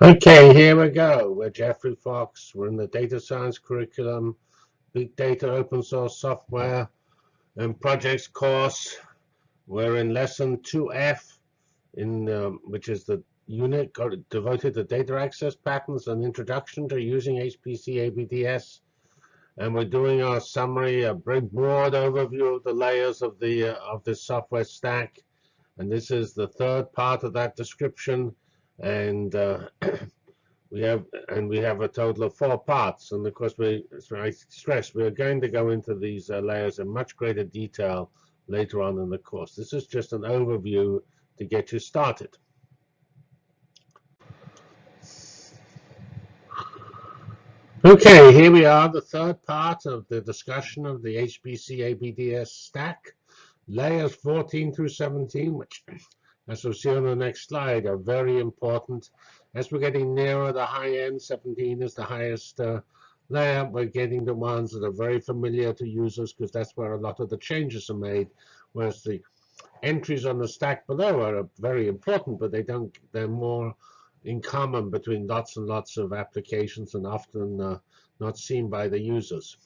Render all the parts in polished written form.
Okay, here we go. We're Jeffrey Fox. We're in the data science curriculum, big data open source software and projects course. We're in lesson 2F, which is the unit devoted to data access patterns and introduction to using HPC ABDS. And we're doing our summary, a very broad overview of the layers of the software stack. And this is the third part of that description. And we have a total of 4 parts, and of course I stress we are going to go into these layers in much greater detail later on in the course. This is just an overview to get you started. Okay, here we are, the third part of the discussion of the HPC ABDS stack, layers 14 through 17, which, as we'll see on the next slide, are very important. As we're getting nearer the high end, 17 is the highest layer. We're getting the ones that are very familiar to users because that's where a lot of the changes are made, whereas the entries on the stack below are very important, but they're more in common between lots and lots of applications and often not seen by the users.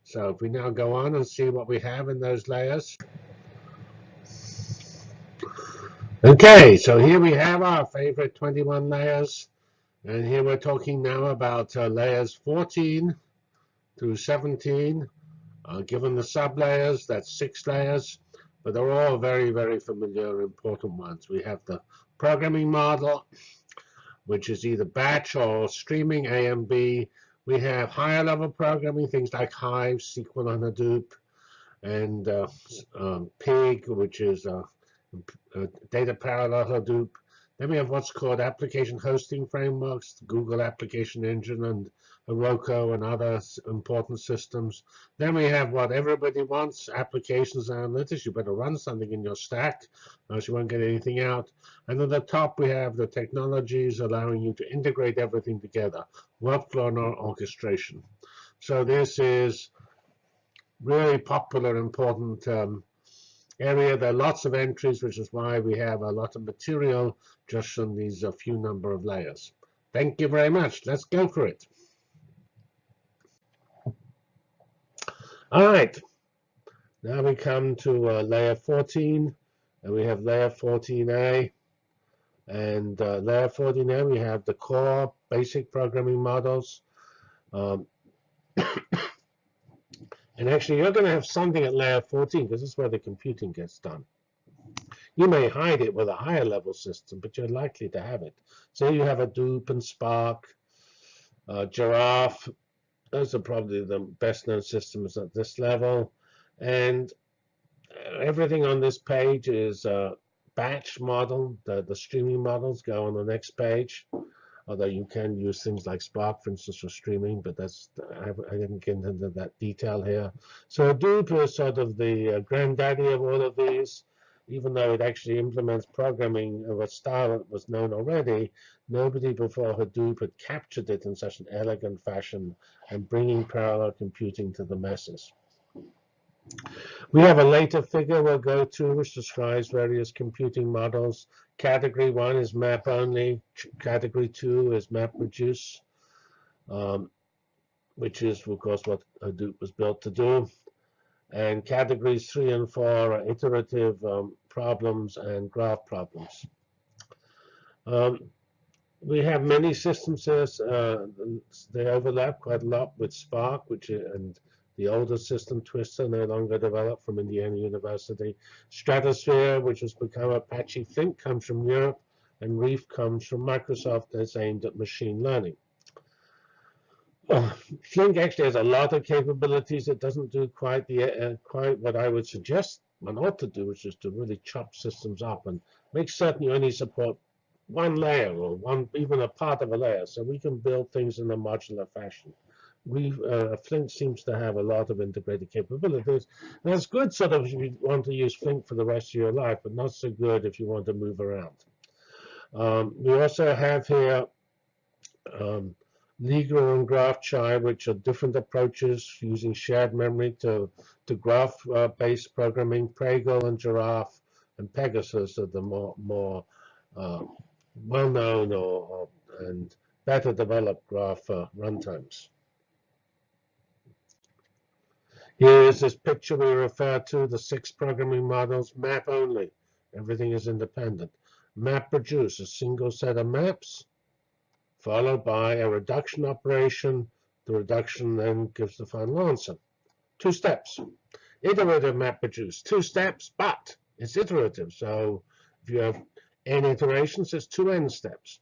So if we now go on and see what we have in those layers. Okay, so here we have our favorite 21 layers, and here we're talking now about layers 14 through 17. Given the sub-layers, that's 6 layers, but they're all very, very familiar, important ones. We have the programming model, which is either batch or streaming, A and B. We have higher level programming, things like Hive, SQL, and Hadoop, and Pig, which is data parallel Hadoop. Then we have what's called application hosting frameworks, Google Application Engine and Heroku and other important systems. Then we have what everybody wants, applications analytics. You better run something in your stack, or else you won't get anything out. And at the top, we have the technologies allowing you to integrate everything together, workflow and orchestration. So this is really popular, important area. There are lots of entries, which is why we have a lot of material just on these few number of layers. Thank you very much. Let's go for it. All right. Now we come to layer 14, and we have layer 14A. And layer 14A, we have the core basic programming models. And actually, you're going to have something at layer 14, because this is where the computing gets done. You may hide it with a higher level system, but you're likely to have it. So you have Hadoop and Spark, Giraffe. Those are probably the best known systems at this level. And everything on this page is a batch model. The streaming models go on the next page. Although you can use things like Spark, for instance, for streaming, but I didn't get into that detail here. So Hadoop is sort of the granddaddy of all of these. Even though it actually implements programming of a style that was known already, nobody before Hadoop had captured it in such an elegant fashion and bringing parallel computing to the masses. We have a later figure we'll go to, which describes various computing models. Category 1 is map only. Category 2 is map reduce, which is, of course, what Hadoop was built to do. And categories 3 and 4 are iterative problems and graph problems. We have many systems here. They overlap quite a lot with Spark, and the older system, Twister, no longer developed from Indiana University. Stratosphere, which has become Apache Flink, comes from Europe, and Reef comes from Microsoft. That's aimed at machine learning. Flink actually has a lot of capabilities. It doesn't do quite what I would suggest one ought to do, which is to really chop systems up and make certain you only support one layer or even a part of a layer, so we can build things in a modular fashion. Flink seems to have a lot of integrated capabilities. And that's good sort of if you want to use Flink for the rest of your life, but not so good if you want to move around. We also have here Ligra and GraphChai, which are different approaches using shared memory to graph-based programming. Pragle and Giraffe and Pegasus are the more well-known and better developed graph runtimes. Here is this picture we refer to, the 6 programming models, map only. Everything is independent. Map produce a single set of maps, followed by a reduction operation. The reduction then gives the final answer. 2 steps. Iterative map produce. 2 steps, but it's iterative. So if you have n iterations, it's 2 n steps.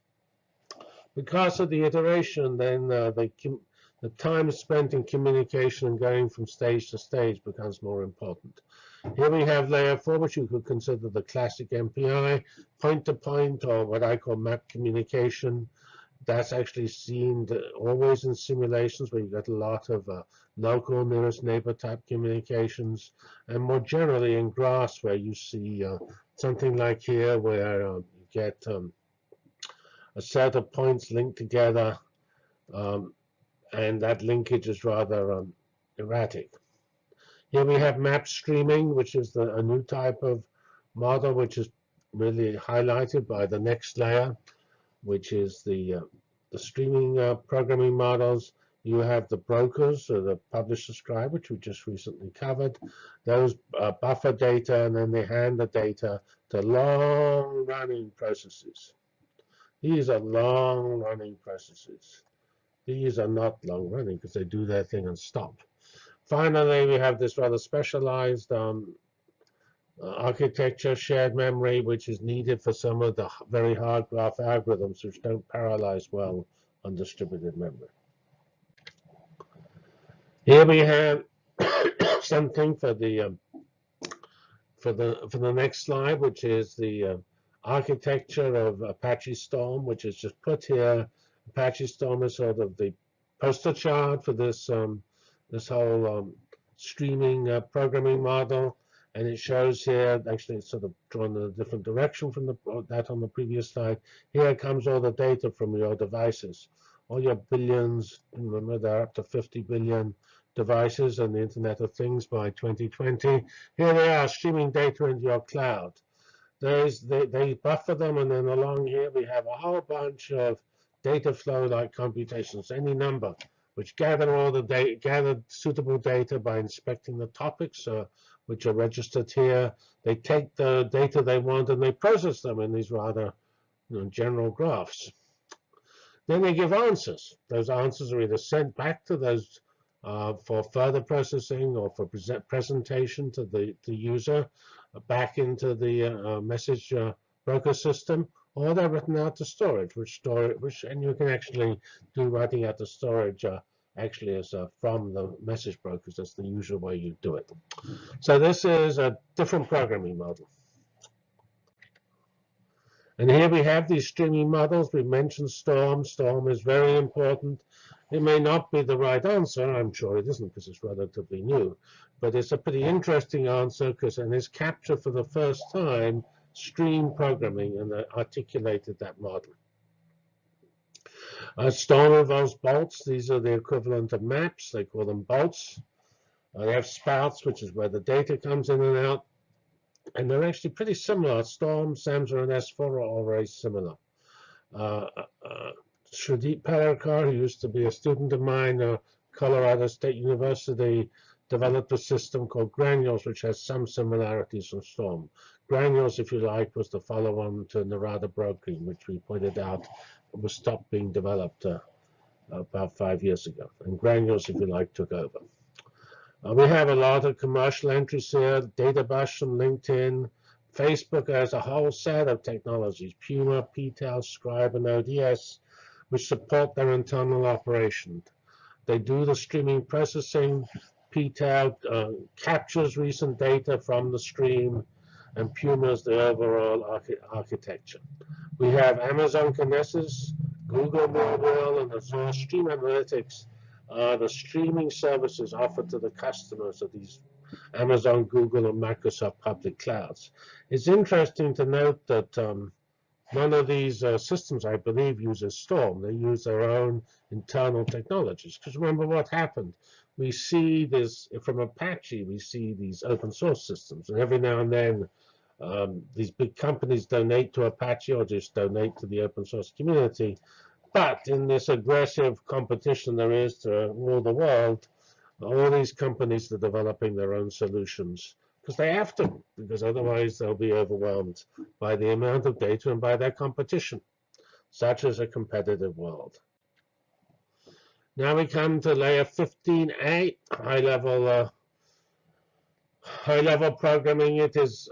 Because of the iteration, then the time spent in communication and going from stage to stage becomes more important. Here we have layer 4, which you could consider the classic MPI, point-to-point, or what I call map communication. That's actually seen always in simulations where you get a lot of local nearest neighbor type communications, and more generally in graphs where you see something like here where you get a set of points linked together, and that linkage is rather erratic. Here we have map streaming, which is a new type of model, which is really highlighted by the next layer, which is the streaming programming models. You have the brokers, or the publish-subscribe, which we just recently covered. Those buffer data, and then they hand the data to long-running processes. These are long-running processes. These are not long-running because they do their thing and stop. Finally, we have this rather specialized architecture, shared memory, which is needed for some of the very hard graph algorithms which don't parallelize well on distributed memory. Here we have something for the next slide, which is the architecture of Apache Storm, which is just put here. Apache Storm is sort of the poster child for this this whole streaming programming model, and it shows here, actually it's sort of drawn in a different direction from that on the previous slide. Here comes all the data from your devices, all your billions. Remember, there are up to 50 billion devices on the Internet of Things by 2020. Here they are streaming data into your cloud. They buffer them, and then along here we have a whole bunch of data flow like computations, any number, which gather all the data, gather suitable data by inspecting the topics which are registered here. They take the data they want and they process them in these rather general graphs. Then they give answers. Those answers are either sent back to those for further processing or for presentation to the user, back into the message broker system, or they're written out to storage, and you can actually do writing out to storage actually as from the message brokers. That's the usual way you do it. So this is a different programming model. And here we have these streaming models. We mentioned Storm. Storm is very important. It may not be the right answer. I'm sure it isn't because it's relatively new. But it's a pretty interesting answer and it's captured for the first time stream programming, and they articulated that model. Storm involves bolts. These are the equivalent of maps. They call them bolts. They have spouts, which is where the data comes in and out. And they're actually pretty similar. Storm, Samza, and S4 are all very similar. Shradeep Palekar, who used to be a student of mine at Colorado State University, developed a system called Granules, which has some similarities from Storm. Granules, if you like, was the follow-on to Narada Brokering, which we pointed out was stopped being developed about 5 years ago. And Granules, if you like, took over. We have a lot of commercial entries here, DataBus from LinkedIn. Facebook has a whole set of technologies, Puma, PTEL, Scribe, and ODS, which support their internal operation. They do the streaming processing. PTEL captures recent data from the stream, and Puma is the overall architecture. We have Amazon Kinesis, Google Mobile, and Azure Stream Analytics. The streaming services offered to the customers of these Amazon, Google, and Microsoft public clouds. It's interesting to note that none of these systems, I believe, uses Storm. They use their own internal technologies. Because remember what happened. We see this from Apache. We see these open source systems, and every now and then these big companies donate to Apache or just donate to the open source community. But in this aggressive competition there is to rule the world, all these companies are developing their own solutions because they have to, because otherwise they'll be overwhelmed by the amount of data and by their competition. Such is a competitive world. Now we come to layer 15A, high-level programming. It is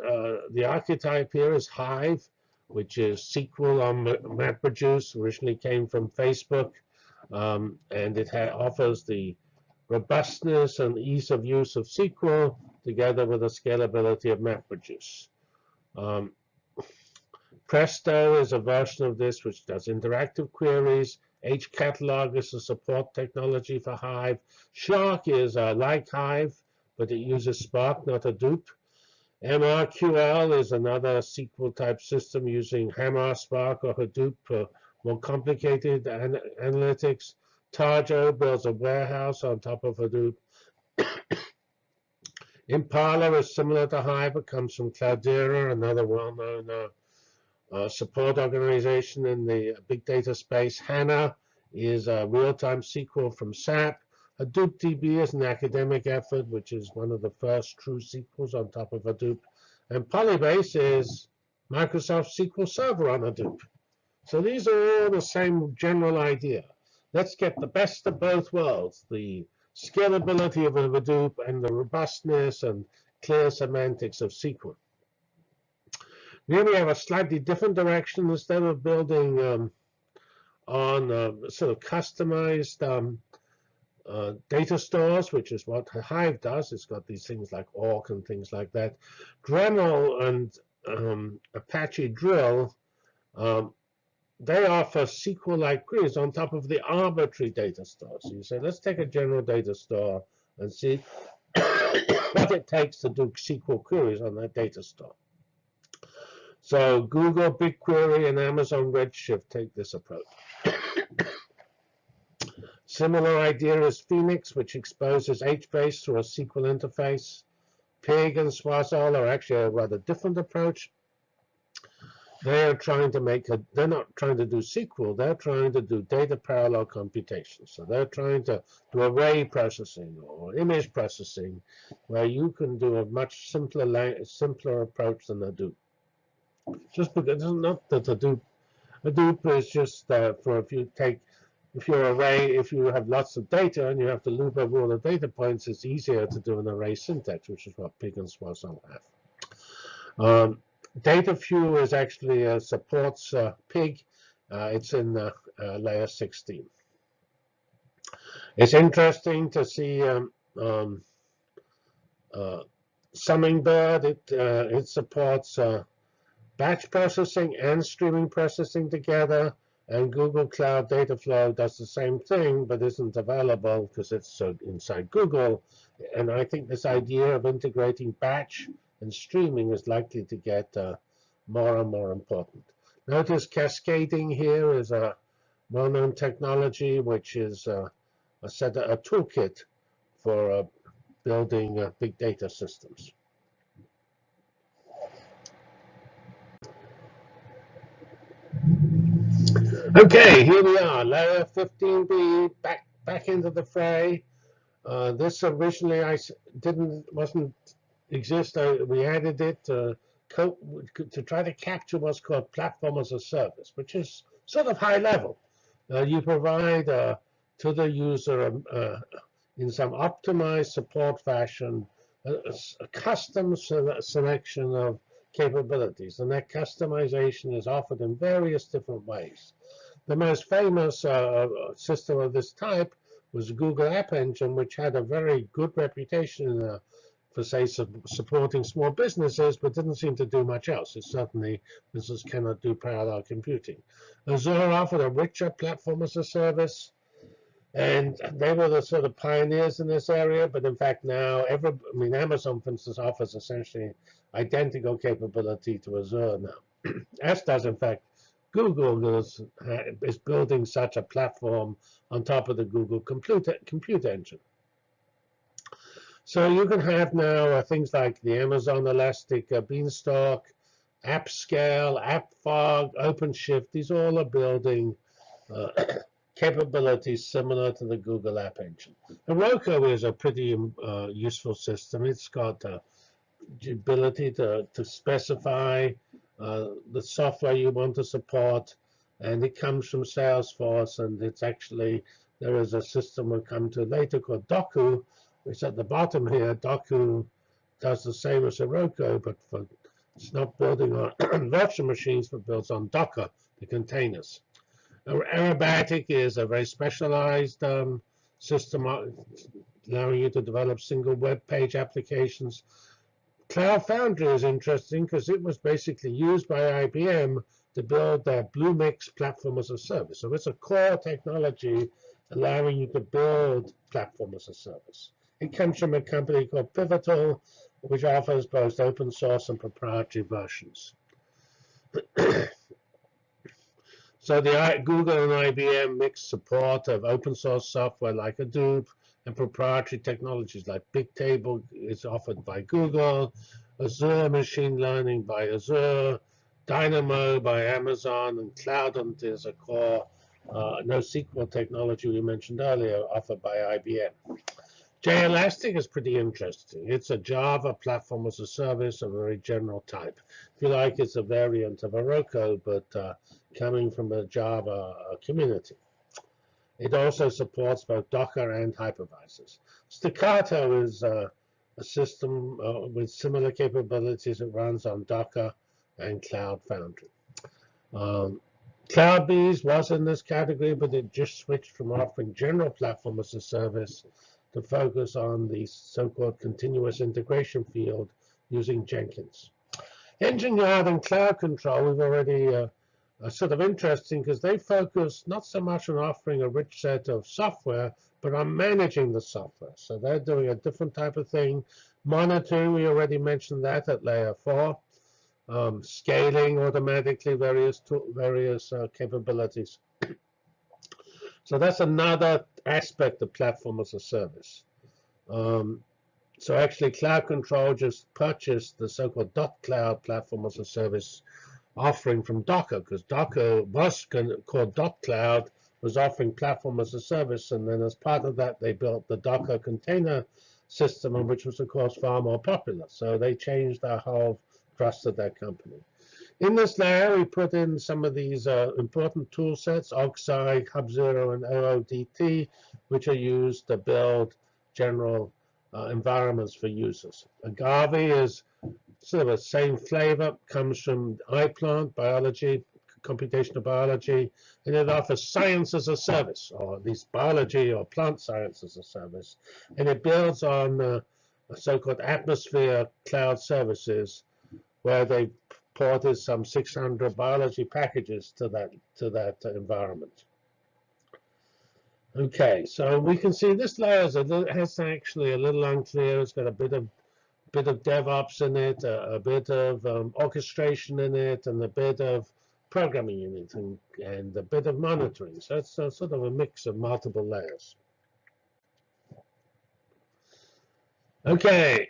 the archetype here is Hive, which is SQL on MapReduce. Originally came from Facebook, and it offers the robustness and ease of use of SQL together with the scalability of MapReduce. Presto is a version of this which does interactive queries. HCatalog is a support technology for Hive. Shark is like Hive, but it uses Spark, not Hadoop. MRQL is another SQL type system using Hammer, Spark, or Hadoop for more complicated analytics. Tarjo builds a warehouse on top of Hadoop. Impala is similar to Hive. It comes from Cloudera, another well-known support organization in the big data space. HANA is a real-time SQL from SAP. Hadoop DB is an academic effort, which is one of the first true SQLs on top of Hadoop. And Polybase is Microsoft SQL Server on Hadoop. So these are all the same general idea. Let's get the best of both worlds, the scalability of Hadoop and the robustness and clear semantics of SQL. Here we have a slightly different direction. Instead of building on sort of customized data stores, which is what Hive does. It's got these things like Awk and things like that. Dremel and Apache Drill, they offer SQL-like queries on top of the arbitrary data store. So you say, let's take a general data store and see what it takes to do SQL queries on that data store. So Google BigQuery and Amazon Redshift take this approach. Similar idea is Phoenix, which exposes HBase through a SQL interface. Pig and Swazol are actually a rather different approach. They are trying to they're not trying to do SQL, they're trying to do data parallel computation. So they're trying to do array processing or image processing, where you can do a much simpler approach than Hadoop. Just because it's not that Hadoop is just for if you have lots of data and you have to loop over all the data points, it's easier to do an array syntax, which is what Pig and Swazol have. DataFew is actually supports Pig. It's in layer 16. It's interesting to see Hummingbird. It supports batch processing and streaming processing together, and Google Cloud Dataflow does the same thing, but isn't available because it's inside Google. And I think this idea of integrating batch and streaming is likely to get more and more important. Notice cascading here is a well-known technology, which is a toolkit for building big data systems. Okay, here we are, layer 15B, back into the fray. This originally wasn't exist. We added it to try to capture what's called platform as a service, which is sort of high level. You provide to the user in some optimized support fashion a custom selection of capabilities, and that customization is offered in various different ways. The most famous system of this type was Google App Engine, which had a very good reputation for, say, supporting small businesses, but didn't seem to do much else. It certainly, businesses cannot do parallel computing. Azure offered a richer platform as a service, and they were the sort of pioneers in this area, but in fact now, Amazon, for instance, offers essentially identical capability to Azure now, as does, in fact, Google is building such a platform on top of the Google compute engine. So you can have now things like the Amazon Elastic Beanstalk, AppScale, AppFog, OpenShift. These all are building capabilities similar to the Google App Engine. Heroku is a pretty useful system. It's got the ability to specify the software you want to support, and it comes from Salesforce, and it's actually, there is a system we'll come to later called Doku, which at the bottom here. Doku does the same as Heroku, but it's not building on virtual machines, but builds on Docker, the containers. Aerobatic is a very specialized system allowing you to develop single web page applications. Cloud Foundry is interesting because it was basically used by IBM to build their Bluemix platform as a service. So it's a core technology allowing you to build platform as a service. It comes from a company called Pivotal, which offers both open source and proprietary versions. So the Google and IBM mix support of open source software like Hadoop and proprietary technologies like Bigtable is offered by Google, Azure Machine Learning by Azure, Dynamo by Amazon, and Cloudant is a core NoSQL technology we mentioned earlier offered by IBM. JElastic is pretty interesting. It's a Java platform as a service of a very general type. If you like, it's a variant of Heroku, but coming from a Java community. It also supports both Docker and hypervisors. Staccato is a system with similar capabilities. It runs on Docker and Cloud Foundry. CloudBees was in this category, but it just switched from offering general platform as a service to focus on the so-called continuous integration field using Jenkins. Engine Yard and Cloud Control, we've already are sort of interesting because they focus not so much on offering a rich set of software, but on managing the software. So they're doing a different type of thing. Monitoring, we already mentioned that at layer 4. Scaling automatically various capabilities. So that's another aspect of platform as a service. So actually, Cloud Control just purchased the so-called .cloud platform as a service offering from Docker, because Docker was called .cloud, was offering platform as a service, and then as part of that, they built the Docker container system, which was, of course, far more popular. So they changed the whole thrust of their company. In this layer, we put in some of these important tool sets, Oxide, HubZero, and OODT, which are used to build general environments for users. Agave is sort of the same flavor, comes from iPlant, biology, computational biology, and it offers science as a service, or at least biology or plant science as a service. And it builds on a so-called Atmosphere cloud services, where they ported some 600 biology packages to that environment. Okay, so we can see this layer has actually a little unclear. It's got a bit of DevOps in it, a bit of orchestration in it, and a bit of programming in it, and a bit of monitoring. So it's sort of a mix of multiple layers. Okay.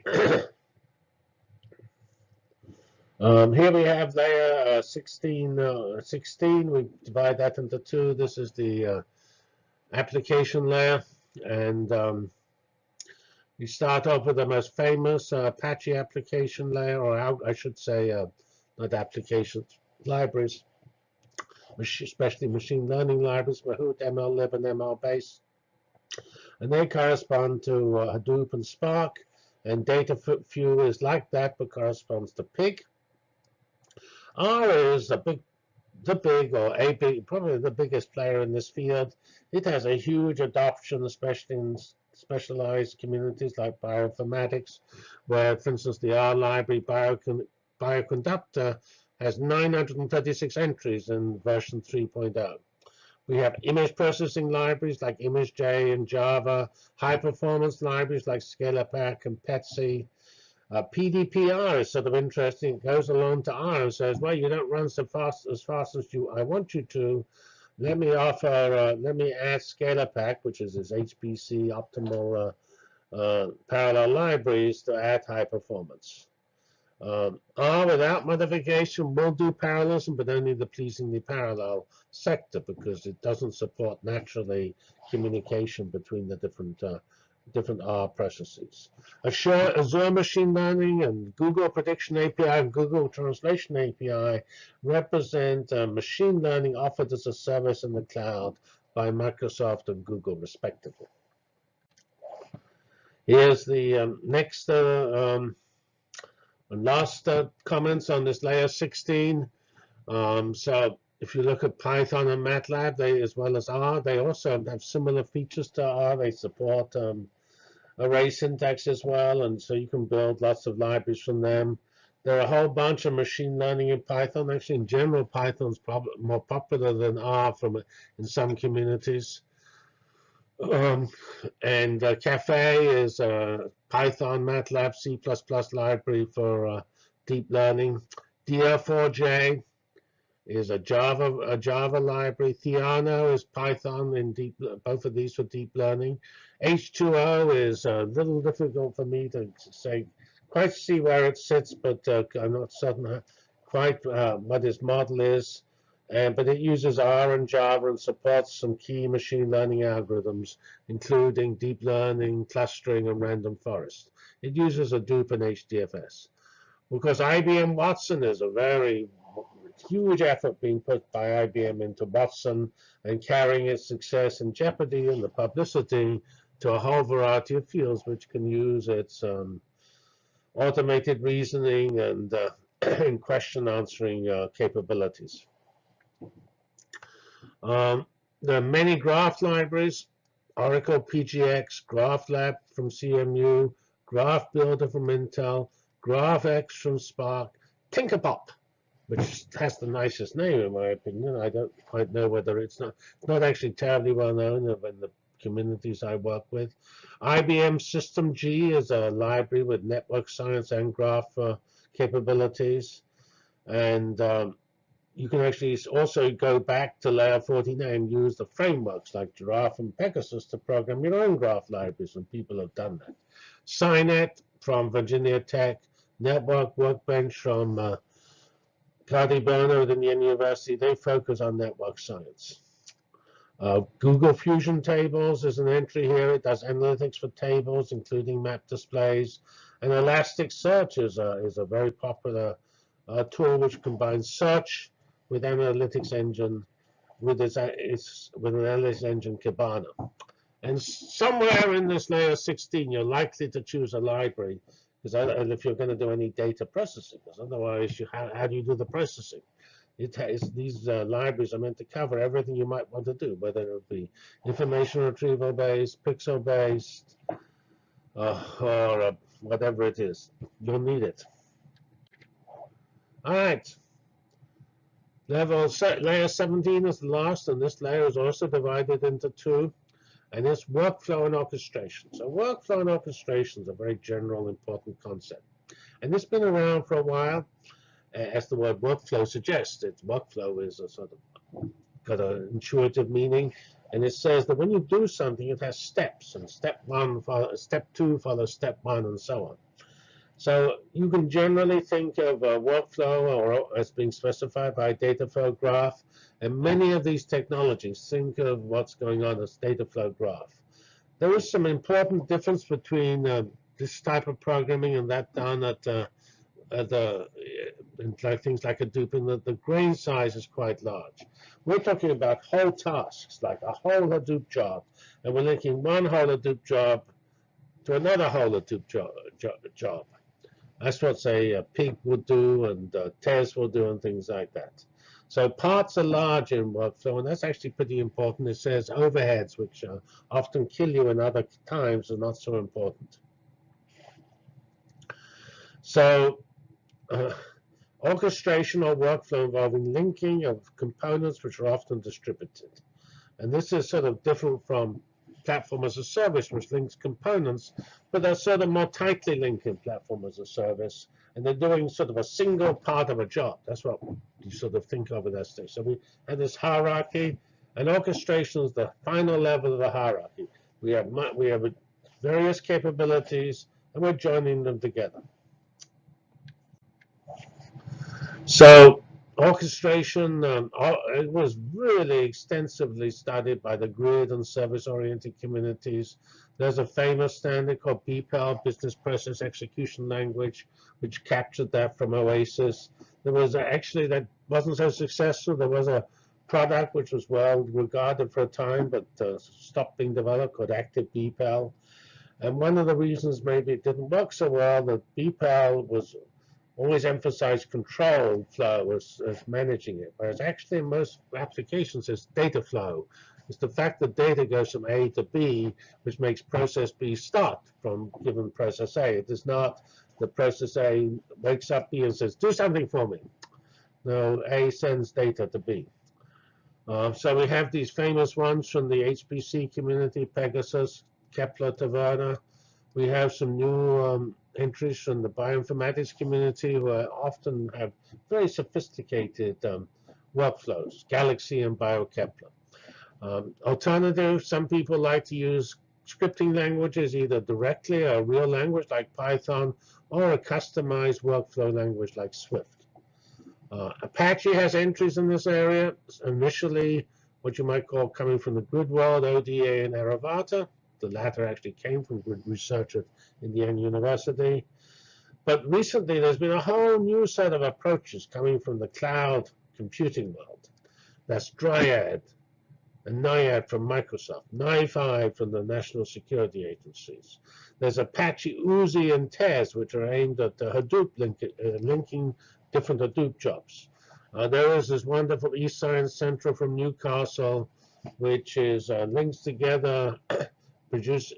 Here we have layer 16. We divide that into two. This is the application layer, and we start off with the most famous Apache application layer, or I should say, not applications, libraries, especially machine learning libraries, Mahout, MLlib, and MLBase. And they correspond to Hadoop and Spark, and DataFuel is like that, but corresponds to Pig. R is probably the biggest player in this field. It has a huge adoption, especially in specialized communities like bioinformatics, where, for instance, the R library Bioconductor has 936 entries in version 3.0. We have image processing libraries like ImageJ and Java, high-performance libraries like Scalapack and PETSI. PDPR is sort of interesting. It goes along to R and says, well, you don't run as fast as I want you to. Let me add Scalapack, which is this HPC optimal parallel libraries to add high performance. R without modification will do parallelism, but only the pleasingly parallel sector, because it doesn't support naturally communication between the different R processes. Azure Machine Learning and Google Prediction API and Google Translation API represent machine learning offered as a service in the cloud by Microsoft and Google, respectively. Here's the next and last comments on this layer 16. So if you look at Python and MATLAB, they, as well as R, they also have similar features to R. They support array syntax as well, and so you can build lots of libraries from them. There are a whole bunch of machine learning in Python. Actually, in general, Python's more popular than R in some communities. And Caffe is a Python, MATLAB, C++ library for deep learning. DR4J is a Java library. Theano is Python in both of these for deep learning. H2O is a little difficult for me to say, quite see where it sits, but I'm not certain quite what its model is. But it uses R and Java and supports some key machine learning algorithms, including deep learning, clustering, and random forest. It uses Hadoop and HDFS. Because IBM Watson is a very huge effort being put by IBM into Watson and carrying its success in jeopardy and the publicity to a whole variety of fields which can use its automated reasoning and question answering capabilities. There are many graph libraries: Oracle PGX, GraphLab from CMU, Graph Builder from Intel, GraphX from Spark, Tinkerpop, which has the nicest name in my opinion. I don't quite know whether it's not actually terribly well known in the communities I work with. IBM System G is a library with network science and graph capabilities, and you can actually also go back to layer 49 and use the frameworks like Giraffe and Pegasus to program your own graph libraries, and people have done that. Scinet from Virginia Tech, Network Workbench from Cardi Burner at Indiana University, they focus on network science. Google Fusion Tables is an entry here. It does analytics for tables, including map displays. And Elasticsearch is a very popular tool which combines search with analytics engine, with an analytics engine Kibana. And somewhere in this layer 16, you're likely to choose a library, because if you're going to do any data processing, because otherwise, how do you do the processing? These libraries are meant to cover everything you might want to do, whether it be information retrieval based, pixel based, or whatever it is. You'll need it. All right. Layer 17 is the last, and this layer is also divided into two, and it's workflow and orchestration. So workflow and orchestration is a very general, important concept. And it's been around for a while, as the word workflow suggests. Workflow is a sort of got an intuitive meaning, and it says that when you do something, it has steps, and step 2 follows step 1, and so on. So you can generally think of a workflow or as being specified by a data flow graph, and many of these technologies think of what's going on as data flow graph. There is some important difference between this type of programming and that done at things like Hadoop, and the grain size is quite large. We're talking about whole tasks, like a whole Hadoop job, and we're linking one whole Hadoop job to another whole Hadoop job. That's what, say, Pig would do, and Tez will do, and things like that. So parts are large in workflow, and that's actually pretty important. It says overheads, which often kill you, and other times are not so important. So orchestration or workflow involving linking of components which are often distributed. And this is sort of different from platform as a service, which links components, but they're sort of more tightly linked in platform as a service, and they're doing sort of a single part of a job. That's what you sort of think of in that stage. So we have this hierarchy, and orchestration is the final level of the hierarchy. We have various capabilities, and we're joining them together. So orchestration, it was really extensively studied by the grid and service-oriented communities. There's a famous standard called BPEL, Business Process Execution Language, which captured that from Oasis. There was actually, that wasn't so successful. There was a product which was well regarded for a time, but stopped being developed, called Active BPEL. And one of the reasons maybe it didn't work so well, that BPEL was always emphasize control flow as managing it, whereas actually in most applications it's data flow. It's the fact that data goes from A to B, which makes process B start from given process A. It is not the process A wakes up B and says, do something for me. No, A sends data to B. So we have these famous ones from the HPC community, Pegasus, Kepler, Taverna. We have some new entries from the bioinformatics community who often have very sophisticated workflows, Galaxy and BioKepler. Alternative, some people like to use scripting languages, either directly or a real language like Python, or a customized workflow language like Swift. Apache has entries in this area, initially what you might call coming from the grid world, ODA and Aravata. The latter actually came from grid research at Indiana University. But recently there's been a whole new set of approaches coming from the cloud computing world. That's Dryad and Naiad from Microsoft, Untitled from the national security agencies. There's Apache, Uzi, and Tez, which are aimed at the Hadoop linking different Hadoop jobs. There is this wonderful East Science Central from Newcastle, which is links together, produce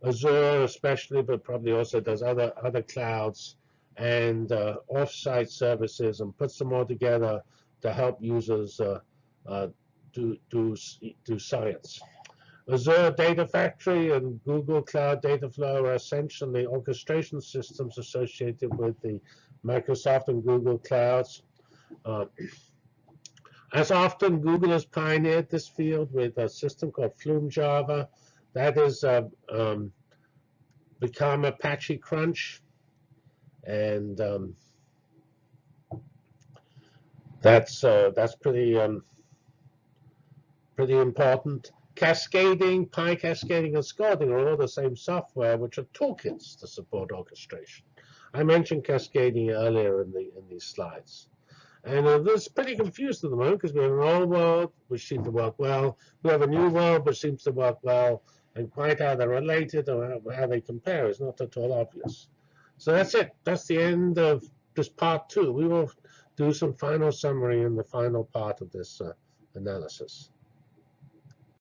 Azure especially, but probably also does other clouds and off-site services, and puts them all together to help users do science. Azure Data Factory and Google Cloud Data Flow are essentially orchestration systems associated with the Microsoft and Google clouds. As often, Google has pioneered this field with a system called Flume Java that has become Apache Crunch, and that's pretty important. Cascading, PyCascading, and Scalding are all the same software, which are toolkits to support orchestration. I mentioned cascading earlier in these slides. And this is pretty confused at the moment because we have an old world which seems to work well. We have a new world which seems to work well, and quite how they're related or how they compare is not at all obvious. So that's it. That's the end of this part 2. We will do some final summary in the final part of this analysis.